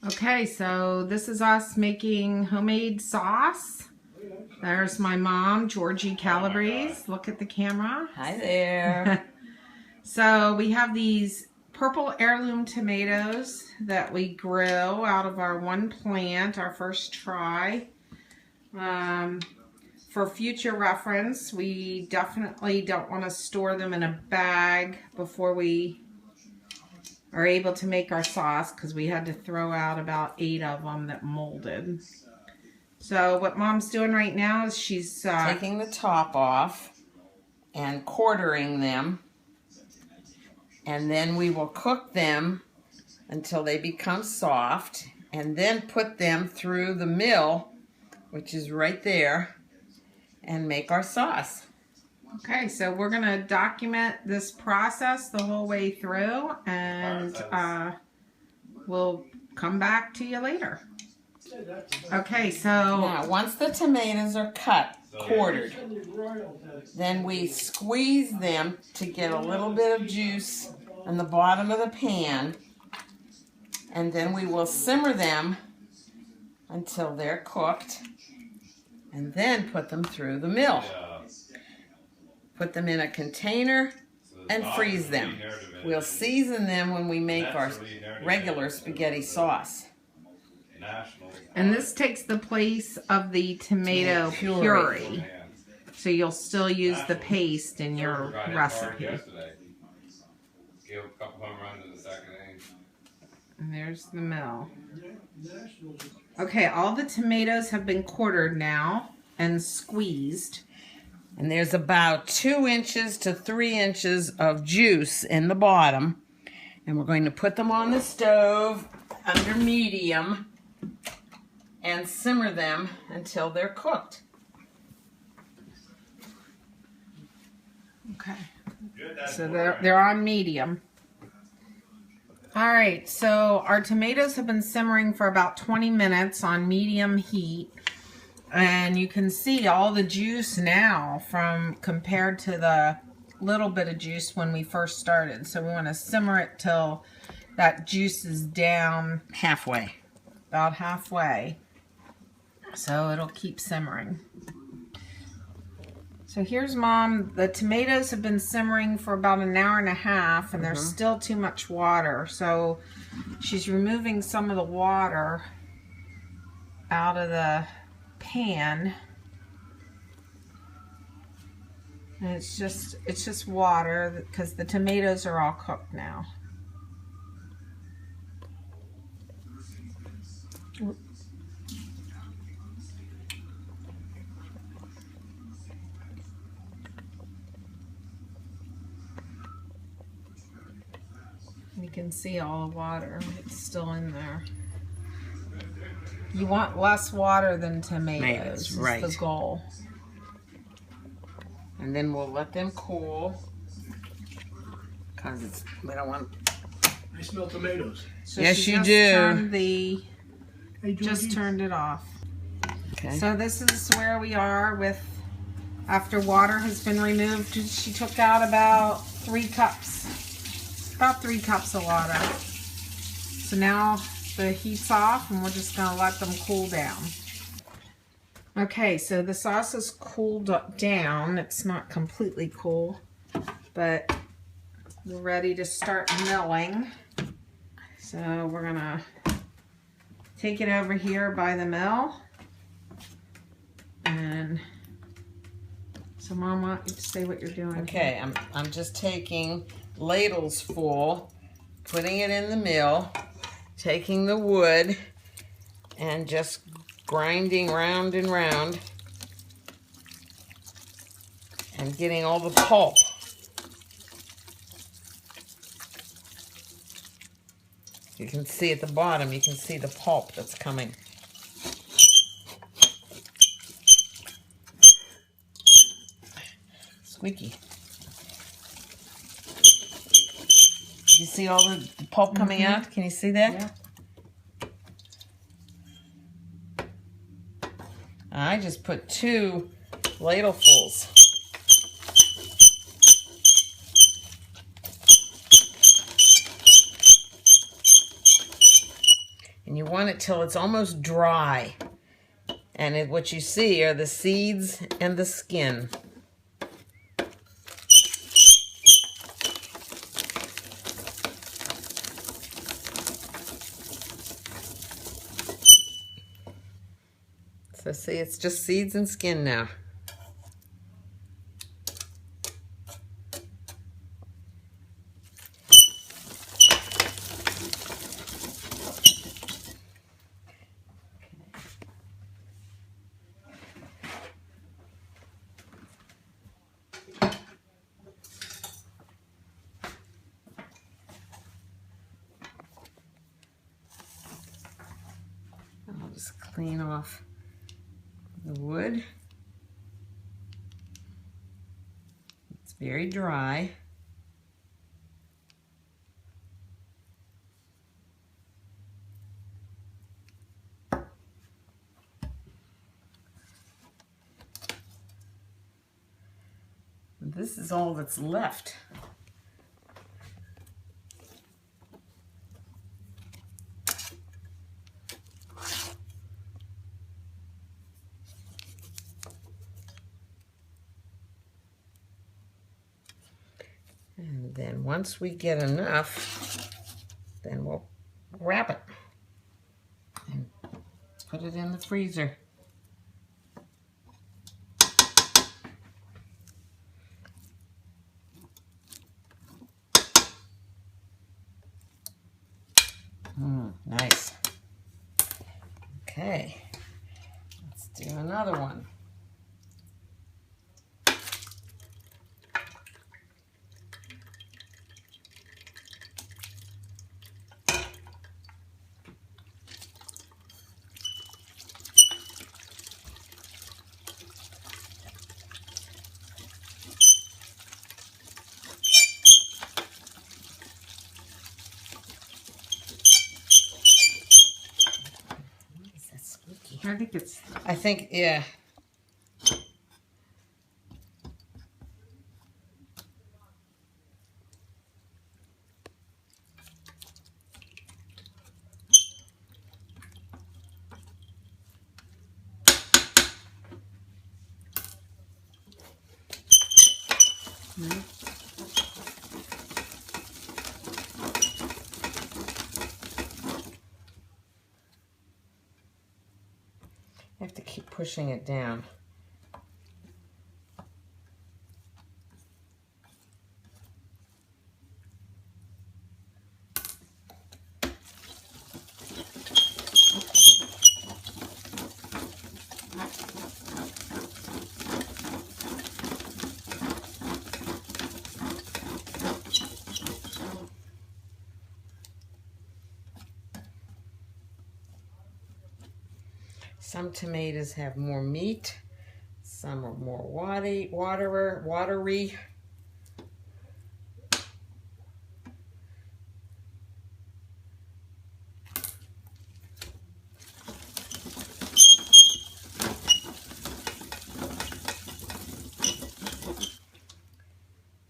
Okay, so this is us making homemade sauce. There's my mom, Denise Calabrese. Look at the camera. Hi there. So we have these purple heirloom tomatoes that we grow out of our one plant, our first try. For future reference, we definitely don't want to store them in a bag before we are able to make our sauce, because we had to throw out about 8 of them that molded. So what Mom's doing right now is she's taking the top off and quartering them, and then we will cook them until they become soft, and then put them through the mill, which is right there, and make our sauce. Okay, so we're going to document this process the whole way through, and we'll come back to you later. Okay, so now once the tomatoes are cut, quartered, then we squeeze them to get a little bit of juice in the bottom of the pan, and then we will simmer them until they're cooked, and then put them through the mill. Put them in a container and freeze them. We'll season them when we make our regular spaghetti sauce. And this takes the place of the tomato puree. So you'll still use the paste in your recipe. And there's the mill. Okay, all the tomatoes have been quartered now and squeezed. And there's about 2 inches to 3 inches of juice in the bottom. And we're going to put them on the stove under medium and simmer them until they're cooked. Okay. So they're on medium. All right, so our tomatoes have been simmering for about 20 minutes on medium heat. And you can see all the juice now from compared to the little bit of juice when we first started. So we want to simmer it till that juice is down halfway. About halfway. So it'll keep simmering. So here's Mom. The tomatoes have been simmering for about an hour and a half, and there's still too much water. So she's removing some of the water out of the pan, and it's just water because the tomatoes are all cooked now. You can see all the water, it's still in there. You want less water than tomatoes, right? Is the goal. And then we'll let them cool, because we don't want. I smell tomatoes. So yes, she you do. Just turned it off. Okay. So this is where we are with, after water has been removed. She took out about 3 cups, about 3 cups of water. So now the heat's off, and we're just going to let them cool down. Okay, so the sauce is cooled down. It's not completely cool, but we're ready to start milling. So we're going to take it over here by the mill. And so Mom, why don't you say what you're doing? Okay, I'm just taking ladles full, putting it in the mill, taking the wood and just grinding round and round and getting all the pulp. You can see at the bottom, you can see the pulp that's coming. Squeaky. You see all the pulp coming out? Can you see that? Yeah. I just put 2 ladlefuls. And you want it till it's almost dry. And what you see are the seeds and the skin. So see, it's just seeds and skin now. I'll just clean off the wood. It's very dry. This is all that's left. And then once we get enough, then we'll wrap it and put it in the freezer. Nice. Okay, let's do another one. I think, yeah. I have to keep pushing it down. Some tomatoes have more meat, some are more watery.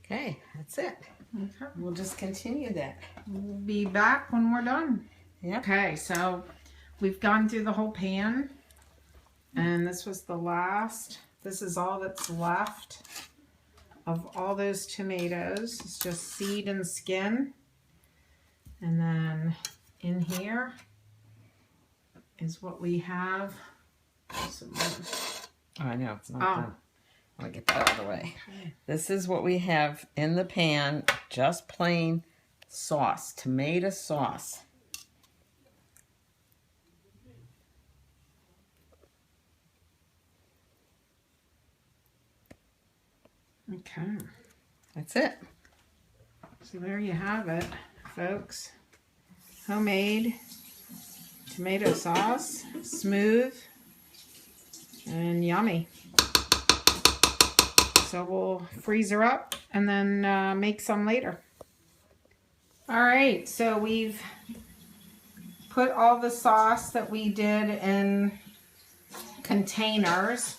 Okay, that's it. Okay. We'll just continue that. We'll be back when we're done. Yep. Okay, so we've gone through the whole pan. And this was the last. This is all that's left of all those tomatoes. It's just seed and skin. And then in here is what we have. Oh, I know, it's not done. I want to get that out of the way. Okay. This is what we have in the pan, just plain sauce, tomato sauce. Okay. That's it. So there you have it, folks. Homemade tomato sauce, smooth and yummy. So we'll freeze her up and then make some later. All right, so we've put all the sauce that we did in containers.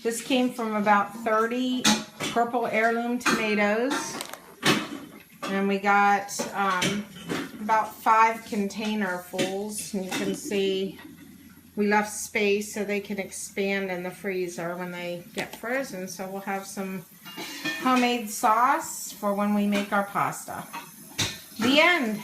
This came from about 30 purple heirloom tomatoes. And we got about 5 container fulls. And you can see we left space so they can expand in the freezer when they get frozen. So we'll have some homemade sauce for when we make our pasta. The end.